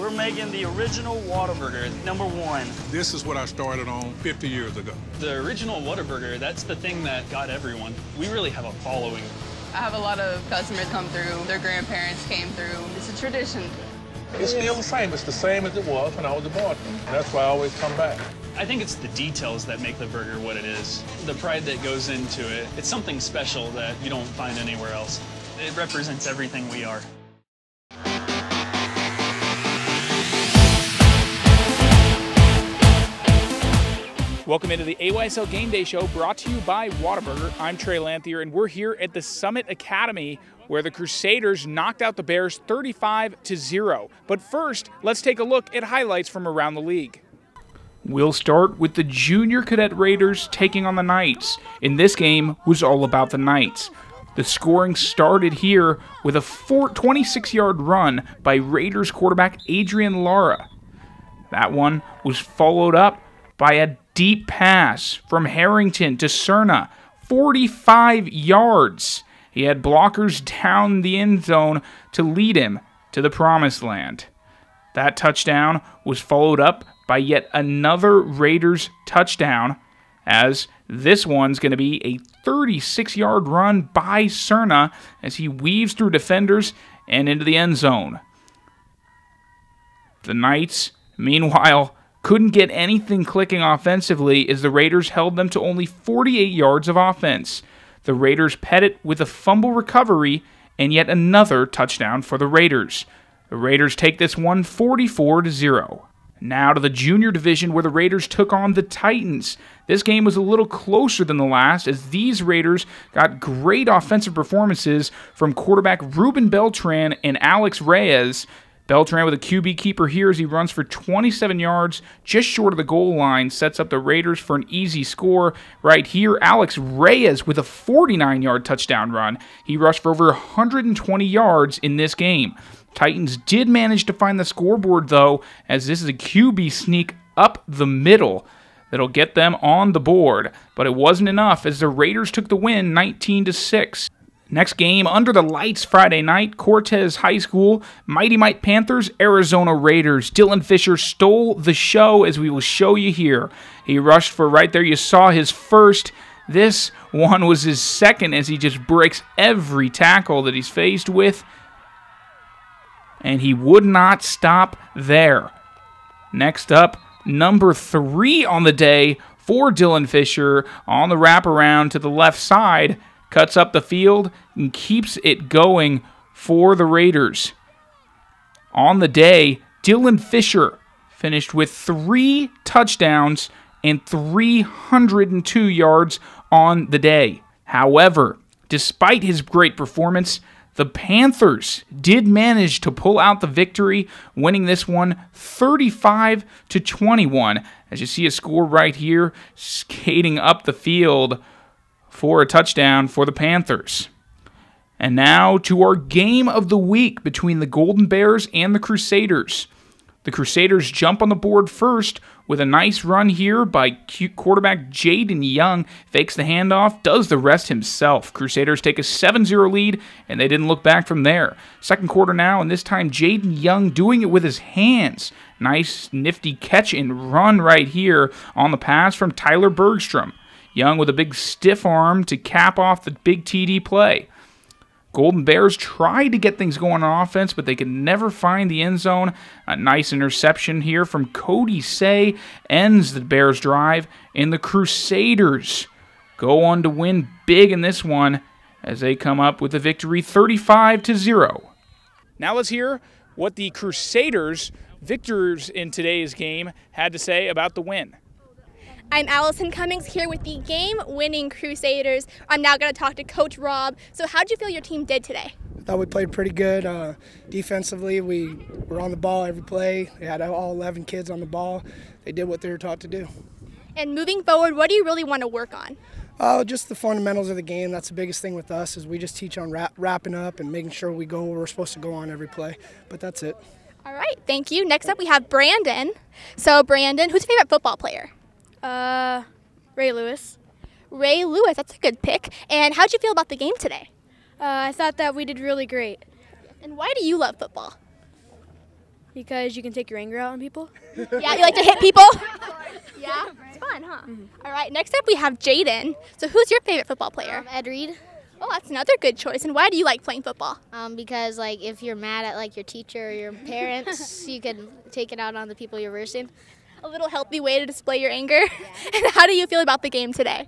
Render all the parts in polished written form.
We're making the original Whataburger, #1. This is what I started on 50 years ago. The original Whataburger, that's the thing that got everyone. We really have a following. I have a lot of customers come through. Their grandparents came through. It's a tradition. It's still the same. It's the same as it was when I was a boy. That's why I always come back. I think it's the details that make the burger what it is. The pride that goes into it. It's something special that you don't find anywhere else. It represents everything we are. Welcome into the AYSL Game Day Show brought to you by Whataburger. I'm Trey Lanthier, and we're here at the Summit Academy where the Crusaders knocked out the Bears 35-0. But first, let's take a look at highlights from around the league. We'll start with the Junior Cadet Raiders taking on the Knights. In this game was all about the Knights. The scoring started here with a 26-yard run by Raiders quarterback Adrian Lara. That one was followed up by a deep pass from Harrington to Cerna, 45 yards. He had blockers down the end zone to lead him to the promised land. That touchdown was followed up by yet another Raiders touchdown, as this one's going to be a 36-yard run by Cerna as he weaves through defenders and into the end zone. The Knights, meanwhile, couldn't get anything clicking offensively as the Raiders held them to only 48 yards of offense. The Raiders pet it with a fumble recovery and yet another touchdown for the Raiders. The Raiders take this one 44-0. Now to the junior division where the Raiders took on the Titans. This game was a little closer than the last as these Raiders got great offensive performances from quarterback Ruben Beltran and Alex Reyes. Beltran with a QB keeper here as he runs for 27 yards, just short of the goal line, sets up the Raiders for an easy score. Right here, Alex Reyes with a 49-yard touchdown run. He rushed for over 120 yards in this game. Titans did manage to find the scoreboard, though, as this is a QB sneak up the middle that'll get them on the board. But it wasn't enough as the Raiders took the win 19-6. Next game, under the lights Friday night, Cortez High School, Mighty Might Panthers, Arizona Raiders. Dylan Fisher stole the show, as we will show you here. He rushed for right there. You saw his first. This one was his second as he just breaks every tackle that he's faced with. And he would not stop there. Next up, number 3 on the day for Dylan Fisher on the wraparound to the left side. Cuts up the field and keeps it going for the Raiders. On the day, Dylan Fisher finished with 3 touchdowns and 302 yards on the day. However, despite his great performance, the Panthers did manage to pull out the victory, winning this one 35-21. As you see a score right here, skating up the field for a touchdown for the Panthers. And now to our game of the week between the Golden Bears and the Crusaders. The Crusaders jump on the board first with a nice run here by quarterback Jaden Young. Fakes the handoff, does the rest himself. Crusaders take a 7-0 lead, and they didn't look back from there. Second quarter now, and this time Jaden Young doing it with his hands. Nice, nifty catch and run right here on the pass from Tyler Bergstrom. Young with a big stiff arm to cap off the big TD play. Golden Bears tried to get things going on offense, but they could never find the end zone. A nice interception here from Cody Say ends the Bears' drive, and the Crusaders go on to win big in this one as they come up with a victory 35-0. Now let's hear what the Crusaders, victors in today's game, had to say about the win. I'm Allison Cummings here with the game-winning Crusaders. I'm now going to talk to Coach Rob. So how did you feel your team did today? I thought we played pretty good. Defensively, we were on the ball every play. We had all 11 kids on the ball. They did what they were taught to do. And moving forward, what do you really want to work on? Just the fundamentals of the game. That's the biggest thing with us is we just teach on wrapping up and making sure we go where we're supposed to go on every play. But that's it. All right, thank you. Next up, we have Brandon. So Brandon, who's your favorite football player? Ray Lewis. Ray Lewis, that's a good pick. And how'd you feel about the game today? I thought that we did really great. And why do you love football? Because you can take your anger out on people. Yeah, you like to hit people? Yeah, it's fun, huh? All right, next up we have Jaden. So who's your favorite football player? Ed Reed, Oh, that's another good choice. And why do you like playing football? because like if you're mad at like your teacher or your parents, you can take it out on the people you're versing. A little healthy way to display your anger. And how do you feel about the game today?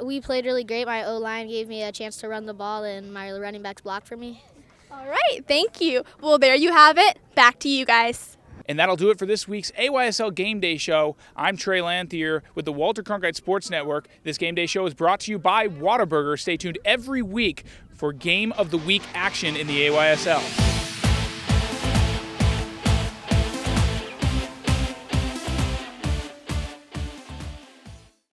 We played really great. My O-line gave me a chance to run the ball, and my running backs blocked for me. All right, thank you. Well, there you have it. Back to you guys. And that'll do it for this week's AYSL Game Day Show. I'm Trey Lanthier with the Walter Cronkite Sports Network. This Game Day Show is brought to you by Whataburger. Stay tuned every week for Game of the Week action in the AYSL.